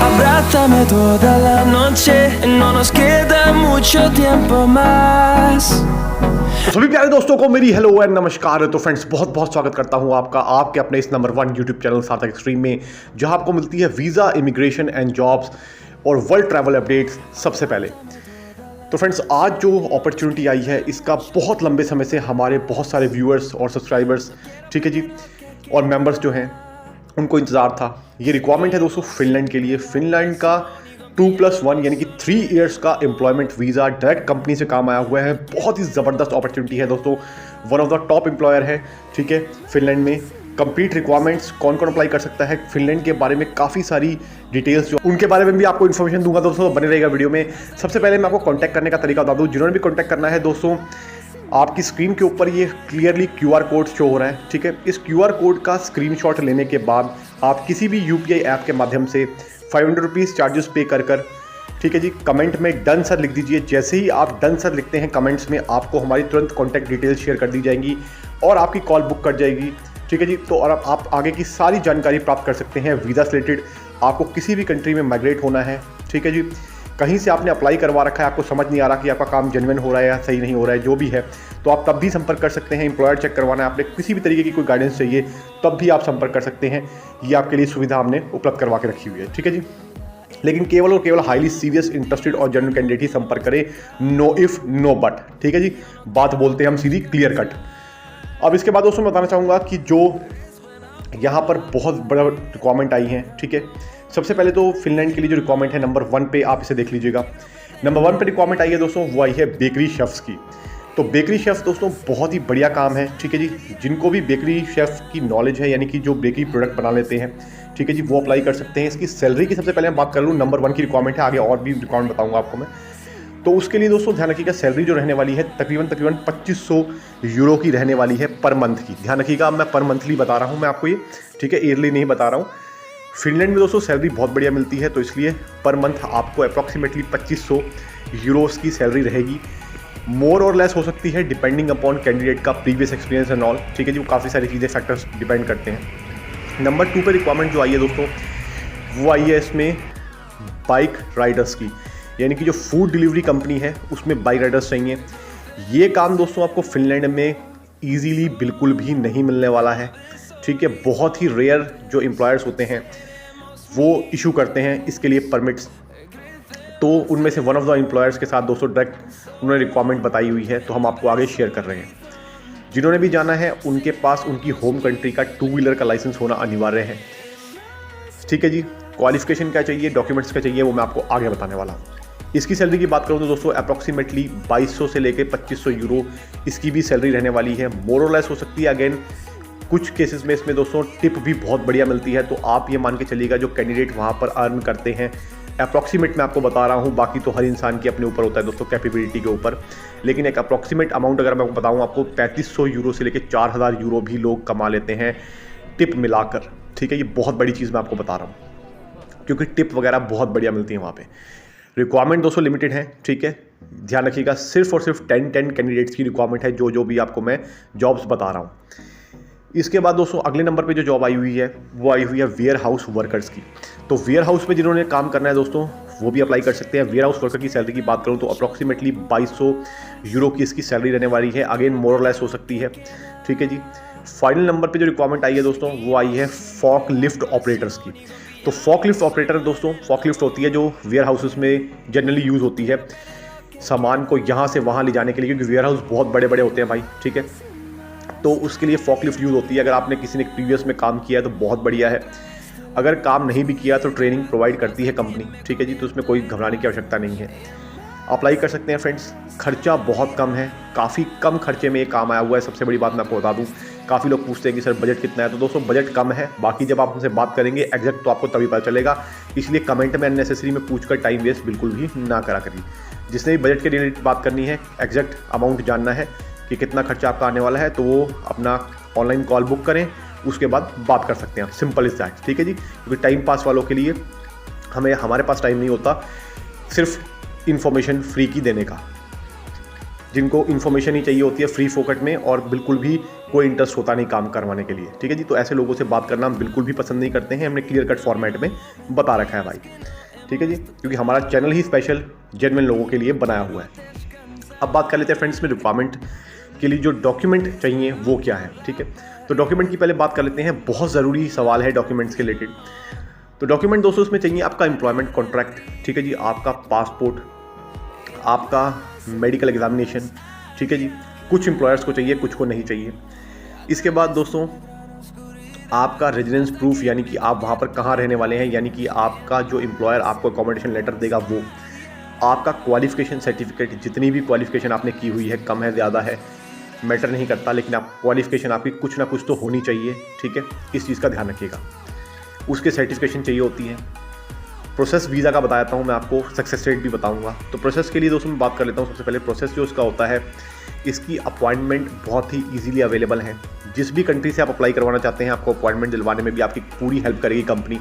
Abrázame toda la noche, no nos queda mucho tiempo más. तो सभी प्यारे दोस्तों को मेरी हेलो एंड नमस्कार। तो फ्रेंड्स बहुत बहुत स्वागत करता हूं आपका आपके अपने इस नंबर 1 यूट्यूब चैनल सार्थक एक्सट्रीम में, जहां आपको मिलती है वीज़ा, इमिग्रेशन एंड जॉब्स और वर्ल्ड ट्रैवल अपडेट्स सबसे पहले। तो फ्रेंड्स आज जो अपॉर्चुनिटी आई है इसका बहुत लंबे समय से हमारे बहुत सारे व्यूअर्स और सब्सक्राइबर्स, ठीक है जी, और मेंबर्स जो हैं उनको इंतज़ार था। ये रिक्वायरमेंट है दोस्तों फिनलैंड के लिए। फिनलैंड का 2+1 यानी कि 3 इयर्स का एम्प्लॉयमेंट वीज़ा डायरेक्ट कंपनी से काम आया हुआ है। बहुत ही ज़बरदस्त अपॉर्चुनिटी है दोस्तों। One of the top employer है, ठीक है, फिनलैंड में। कंप्लीट रिक्वायरमेंट्स कौन कौन अप्लाई कर सकता है, फिनलैंड के बारे में काफ़ी सारी डिटेल्स जो उनके बारे में भी आपको इन्फॉर्मेशन दूंगा दोस्तों, तो बने रहेगा वीडियो में। सबसे पहले मैं आपको कॉन्टैक्ट करने का तरीका बता दूँ। जिन्होंने भी कॉन्टैक्ट करना है दोस्तों, आपकी स्क्रीन के ऊपर ये क्लियरली QR कोड शो हो रहा है, ठीक है। इस QR कोड का स्क्रीनशॉट लेने के बाद आप किसी भी UPI ऐप के माध्यम से 500 रुपीज़ चार्जेस पे कर, ठीक है जी, कमेंट में डन सर लिख दीजिए। जैसे ही आप डन सर लिखते हैं कमेंट्स में, आपको हमारी तुरंत कॉन्टैक्ट डिटेल्स शेयर कर दी जाएंगी और आपकी कॉल बुक कर जाएगी, ठीक है जी। तो और आप आगे की सारी जानकारी प्राप्त कर सकते हैं वीज़ा से रिलेटेड। आपको किसी भी कंट्री में माइग्रेट होना है, ठीक है जी, कहीं से आपने अप्लाई करवा रखा है, आपको समझ नहीं आ रहा कि आपका काम जेन्युइन हो रहा है या सही नहीं हो रहा है, जो भी है, तो आप तब भी संपर्क कर सकते हैं। एम्प्लॉयर चेक करवाना है आपने, किसी भी तरीके की कोई गाइडेंस चाहिए तब भी आप संपर्क कर सकते हैं। ये आपके लिए सुविधा हमने उपलब्ध करवा के रखी हुई है, ठीक है जी। लेकिन केवल और केवल हाईली सीरियस, इंटरेस्टेड और जेन्युइन कैंडिडेट ही संपर्क करें। नो इफ नो बट, ठीक है जी, बात बोलते हैं हम सीधी, क्लियर कट। अब इसके बाद दोस्तों मैं बताना चाहूँगा कि जो यहाँ पर बहुत बड़ा रिक्वायरमेंट आई है, ठीक है। सबसे पहले तो फिनलैंड के लिए जो रिक्वायरमेंट है नंबर 1 पे आप इसे देख लीजिएगा। नंबर 1 पे रिक्वायरमेंट आई है दोस्तों, वो आई है बेकरी शेफ्स की। तो बेकरी शेफ्स दोस्तों बहुत ही बढ़िया काम है, ठीक है जी। जिनको भी बेकरी शेफ की नॉलेज है, यानी कि जो बेकरी प्रोडक्ट बना लेते हैं, ठीक है जी, वो अप्लाई कर सकते हैं। इसकी सैलरी की सबसे पहले मैं बात कर लूँ, नंबर 1 की रिक्वायरमेंट है, आगे और भी रिक्वायरमेंट बताऊँगा आपको मैं। तो उसके लिए दोस्तों ध्यान रखिएगा, सैलरी जो रहने वाली है तकरीबन 2500 यूरो की रहने वाली है पर मंथ की। ध्यान रखिएगा, मैं पर मंथली बता रहा हूँ मैं आपको ये, ठीक है, ईयरली नहीं बता रहा हूँ। फिनलैंड में दोस्तों सैलरी बहुत बढ़िया मिलती है, तो इसलिए पर मंथ आपको अप्रॉक्सीमेटली 2500 यूरोस की सैलरी रहेगी। मोर और लेस हो सकती है डिपेंडिंग अपॉन कैंडिडेट का प्रीवियस एक्सपीरियंस एंड ऑल, ठीक है जी, वो काफ़ी सारी चीज़ें फैक्टर्स डिपेंड करते हैं। नंबर 2 पे रिक्वायरमेंट जो आई है दोस्तों, वो आई है इसमें बाइक राइडर्स की, यानी कि जो फूड डिलीवरी कंपनी है उसमें बाइक राइडर्स चाहिए। ये काम दोस्तों आपको फिनलैंड में ईजीली बिल्कुल भी नहीं मिलने वाला है, ठीक है। बहुत ही रेयर जो एम्प्लॉयर्स होते हैं वो इशू करते हैं इसके लिए परमिट्स। तो उनमें से वन ऑफ द एम्प्लॉयर्स के साथ दोस्तों डायरेक्ट उन्होंने रिक्वायरमेंट बताई हुई है, तो हम आपको आगे शेयर कर रहे हैं। जिन्होंने भी जाना है उनके पास उनकी होम कंट्री का 2 व्हीलर का लाइसेंस होना अनिवार्य है, ठीक है जी। क्वालिफिकेशन क्या चाहिए, डॉक्यूमेंट्स क्या चाहिए, वो मैं आपको आगे बताने वाला हूँ। इसकी सैलरी की बात करूँ तो दोस्तों अप्रॉक्सीमेटली 2200 से लेकर 2500 यूरो इसकी भी सैलरी रहने वाली है। मोर और लेस हो सकती है, अगेन कुछ केसेस में इसमें दोस्तों टिप भी बहुत बढ़िया मिलती है। तो आप ये मान के चलिएगा जो कैंडिडेट वहाँ पर अर्न करते हैं, अप्रॉक्सीमेट मैं आपको बता रहा हूँ, बाकी तो हर इंसान की अपने ऊपर होता है दोस्तों, कैपेबिलिटी के ऊपर। लेकिन एक अप्रॉक्सीमेट अमाउंट अगर मैं आपको बताऊँ, आपको 3500 यूरो से लेकर 4000 यूरो भी लोग कमा लेते हैं टिप मिलाकर, ठीक है। ये बहुत बड़ी चीज़ मैं आपको बता रहा हूँ, क्योंकि टिप वगैरह बहुत बढ़िया मिलती है वहाँ पे। रिक्वायरमेंट दोस्तों लिमिटेड है, ठीक है, ध्यान रखिएगा। सिर्फ और सिर्फ 10 कैंडिडेट्स की रिक्वायरमेंट है, जो भी आपको मैं जॉब्स बता रहा हूँ। इसके बाद दोस्तों अगले नंबर पे जो जॉब आई हुई है वो आई हुई है वेयर हाउस वर्कर्स की। तो वेयर हाउस में जिन्होंने काम करना है दोस्तों वो भी अप्लाई कर सकते हैं। वेयर हाउस वर्कर की सैलरी की बात करूँ तो अप्रॉक्सीमेटली 2200 यूरो की इसकी सैलरी रहने वाली है। अगेन मोर और लेस हो सकती है, ठीक है जी। फाइनल नंबर पे जो रिक्वायरमेंट आई है दोस्तों वो आई है फॉक लिफ्ट ऑपरेटर्स की। तो फॉक लिफ्ट ऑपरेटर दोस्तों, फॉक लिफ्ट होती है जो वेयर हाउसेस में जनरली यूज़ होती है सामान को यहाँ से वहाँ ले जाने के लिए, क्योंकि वेयर हाउस बहुत बड़े बड़े होते हैं भाई, ठीक है। तो उसके लिए फॉकलिफ्ट यूज़ होती है। अगर आपने किसी ने प्रीवियस में काम किया है तो बहुत बढ़िया है, अगर काम नहीं भी किया तो ट्रेनिंग प्रोवाइड करती है कंपनी, ठीक है जी, तो उसमें कोई घबराने की आवश्यकता नहीं है। अप्लाई कर सकते हैं फ्रेंड्स। खर्चा बहुत कम है, काफ़ी कम खर्चे में ये काम आया हुआ है। सबसे बड़ी बात मैं आपको बता दूं, काफ़ी लोग पूछते हैं कि सर बजट कितना है, तो दोस्तों बजट कम है, बाकी जब आप उनसे बात करेंगे एग्जैक्ट तो आपको तभी पता चलेगा। इसलिए कमेंट में अननेसेसरी में पूछकर टाइम वेस्ट बिल्कुल भी ना करा करिए। जिसने भी बजट के रिलेटेड बात करनी है, एग्जैक्ट अमाउंट जानना है कि कितना खर्चा आपका आने वाला है, तो वो अपना ऑनलाइन कॉल बुक करें, उसके बाद बात कर सकते हैं। सिंपल इज दैट, ठीक है जी। क्योंकि टाइम पास वालों के लिए हमारे पास टाइम नहीं होता सिर्फ इन्फॉर्मेशन फ्री की देने का। जिनको इन्फॉर्मेशन ही चाहिए होती है फ्री फोकट में और बिल्कुल भी कोई इंटरेस्ट होता नहीं काम करवाने के लिए, ठीक है जी। तो ऐसे लोगों से बात करना हम बिल्कुल भी पसंद नहीं करते हैं, हमने क्लियर कट फॉर्मेट में बता रखा है भाई, ठीक है जी, क्योंकि हमारा चैनल ही स्पेशल जेन्युइन लोगों के लिए बनाया हुआ है। अब बात कर लेते हैं फ्रेंड्स में रिक्वायरमेंट के लिए जो डॉक्यूमेंट चाहिए वो क्या है, ठीक है। तो डॉक्यूमेंट की पहले बात कर लेते हैं, बहुत ज़रूरी सवाल है डॉक्यूमेंट्स के रिलेटेड। तो डॉक्यूमेंट दोस्तों इसमें चाहिए आपका एम्प्लॉयमेंट कॉन्ट्रैक्ट, ठीक है जी, आपका पासपोर्ट, आपका मेडिकल एग्जामिनेशन, ठीक है जी। कुछ एम्प्लॉयर्स को चाहिए, कुछ को नहीं चाहिए। इसके बाद दोस्तों आपका रेजिडेंस प्रूफ, यानी कि आप वहाँ पर कहाँ रहने वाले हैं, यानी कि आपका जो एम्प्लॉयर आपको अकोमोडेशन लेटर देगा वो, आपका क्वालिफिकेशन सर्टिफिकेट, जितनी भी क्वालिफिकेशन आपने की हुई है, कम है ज़्यादा है मैटर नहीं करता, लेकिन आप क्वालिफिकेशन आपकी कुछ ना कुछ तो होनी चाहिए, ठीक है, इस चीज़ का ध्यान रखिएगा। उसके सर्टिफिकेशन चाहिए होती है। प्रोसेस वीज़ा का बताता हूँ मैं आपको, सक्सेस रेट भी बताऊँगा। तो प्रोसेस के लिए दोस्तों मैं बात कर लेता हूँ। सबसे पहले प्रोसेस जो इसका होता है, इसकी अपॉइंटमेंट बहुत ही ईजिली अवेलेबल है। जिस भी कंट्री से आप अप्लाई करवाना चाहते हैं, आपको अपॉइंटमेंट दिलवाने में भी आपकी पूरी हेल्प करेगी कंपनी,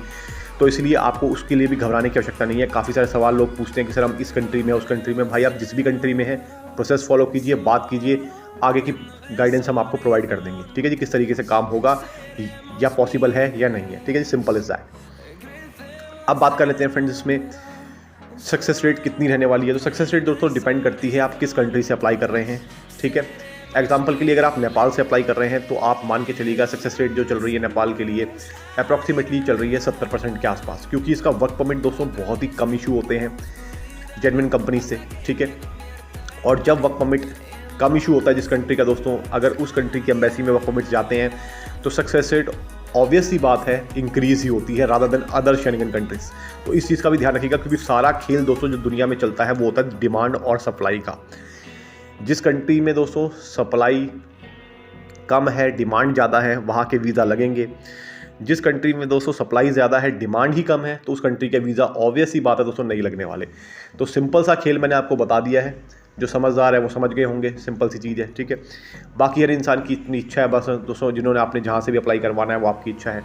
तो इसलिए आपको उसके लिए भी घबराने की आवश्यकता नहीं है। काफ़ी सारे सवाल लोग पूछते हैं कि सर हम इस कंट्री में, उस कंट्री में। भाई आप जिस भी कंट्री में हैं, प्रोसेस फॉलो कीजिए, बात कीजिए, आगे की गाइडेंस हम आपको प्रोवाइड कर देंगे, ठीक है जी, किस तरीके से काम होगा या पॉसिबल है या नहीं है, ठीक है जी, सिंपल इज दैट। अब बात कर लेते हैं फ्रेंड्स इसमें सक्सेस रेट कितनी रहने वाली है। तो सक्सेस रेट दोस्तों डिपेंड करती है आप किस कंट्री से अप्लाई कर रहे हैं, ठीक है। एग्जाम्पल के लिए अगर आप नेपाल से अप्लाई कर रहे हैं तो आप मान के चलिएगा सक्सेस रेट जो चल रही है नेपाल के लिए अप्रॉक्सीमेटली चल रही है 70% के आसपास, क्योंकि इसका वर्क परमिट दोस्तों बहुत ही कम इशू होते हैं जेन्युइन कंपनी से, ठीक है। और जब वर्क परमिट कम इशू होता है जिस कंट्री का दोस्तों, अगर उस कंट्री की एम्बेसी में वर्क परमिट जाते हैं तो सक्सेस रेट ऑब्वियस सी बात है इंक्रीज ही होती है rather than other Schengen countries. तो इस चीज़ का भी ध्यान रखिएगा, क्योंकि सारा खेल दोस्तों जो दुनिया में चलता है वो होता है डिमांड और सप्लाई का। जिस कंट्री में दोस्तों सप्लाई कम है, डिमांड ज़्यादा है, वहाँ के वीज़ा लगेंगे। जिस कंट्री में दोस्तों सप्लाई ज़्यादा है, डिमांड ही कम है, तो उस कंट्री के वीज़ा ऑब्वियस ही बात है दोस्तों नहीं लगने वाले। तो सिंपल सा खेल मैंने आपको बता दिया है, जो समझदार है वो समझ गए होंगे, सिंपल सी चीज़ है, ठीक है। बाकी हर इंसान की इतनी इच्छा है, बस दोस्तों जिन्होंने आपने जहाँ से भी अप्लाई करवाना है वो आपकी इच्छा है।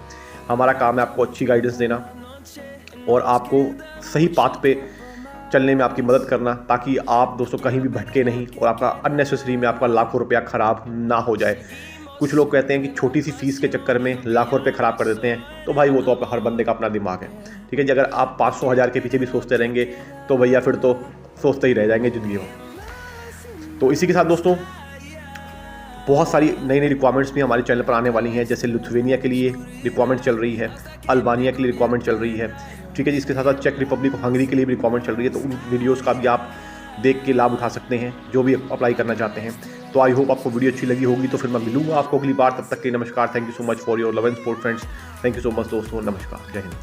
हमारा काम है आपको अच्छी गाइडेंस देना और आपको सही पाथ पे चलने में आपकी मदद करना, ताकि आप दोस्तों कहीं भी भटके नहीं और आपका अननेसेसरी में आपका लाखों रुपया ख़राब ना हो जाए। कुछ लोग कहते हैं कि छोटी सी फीस के चक्कर में लाखों रुपये ख़राब कर देते हैं, तो भाई वो तो हर बंदे का अपना दिमाग है, ठीक है जी। अगर आप 500,000 के पीछे भी सोचते रहेंगे तो भैया फिर तो सोचते ही रह जाएंगे ज़िंदगी में। तो इसी के साथ दोस्तों बहुत सारी नई नई रिक्वायरमेंट्स भी हमारे चैनल पर आने वाली हैं, जैसे लिथुआनिया के लिए रिक्वायरमेंट चल रही है, अल्बानिया के लिए रिक्वायरमेंट चल रही है, ठीक है जी। इसके साथ साथ चेक रिपब्लिक और हंगरी के लिए भी रिक्वायरमेंट चल रही है। तो उन वीडियोज़ का भी आप देख के लाभ उठा सकते हैं जो भी अप्लाई करना चाहते हैं। तो आई होप आपको वीडियो अच्छी लगी होगी। तो फिर मैं मिलूंगा आपको अगली बार, तब तक के लिए नमस्कार। Thank you so much for your love and support friends. Thank you so much दोस्तों, नमस्कार, जय हिंद।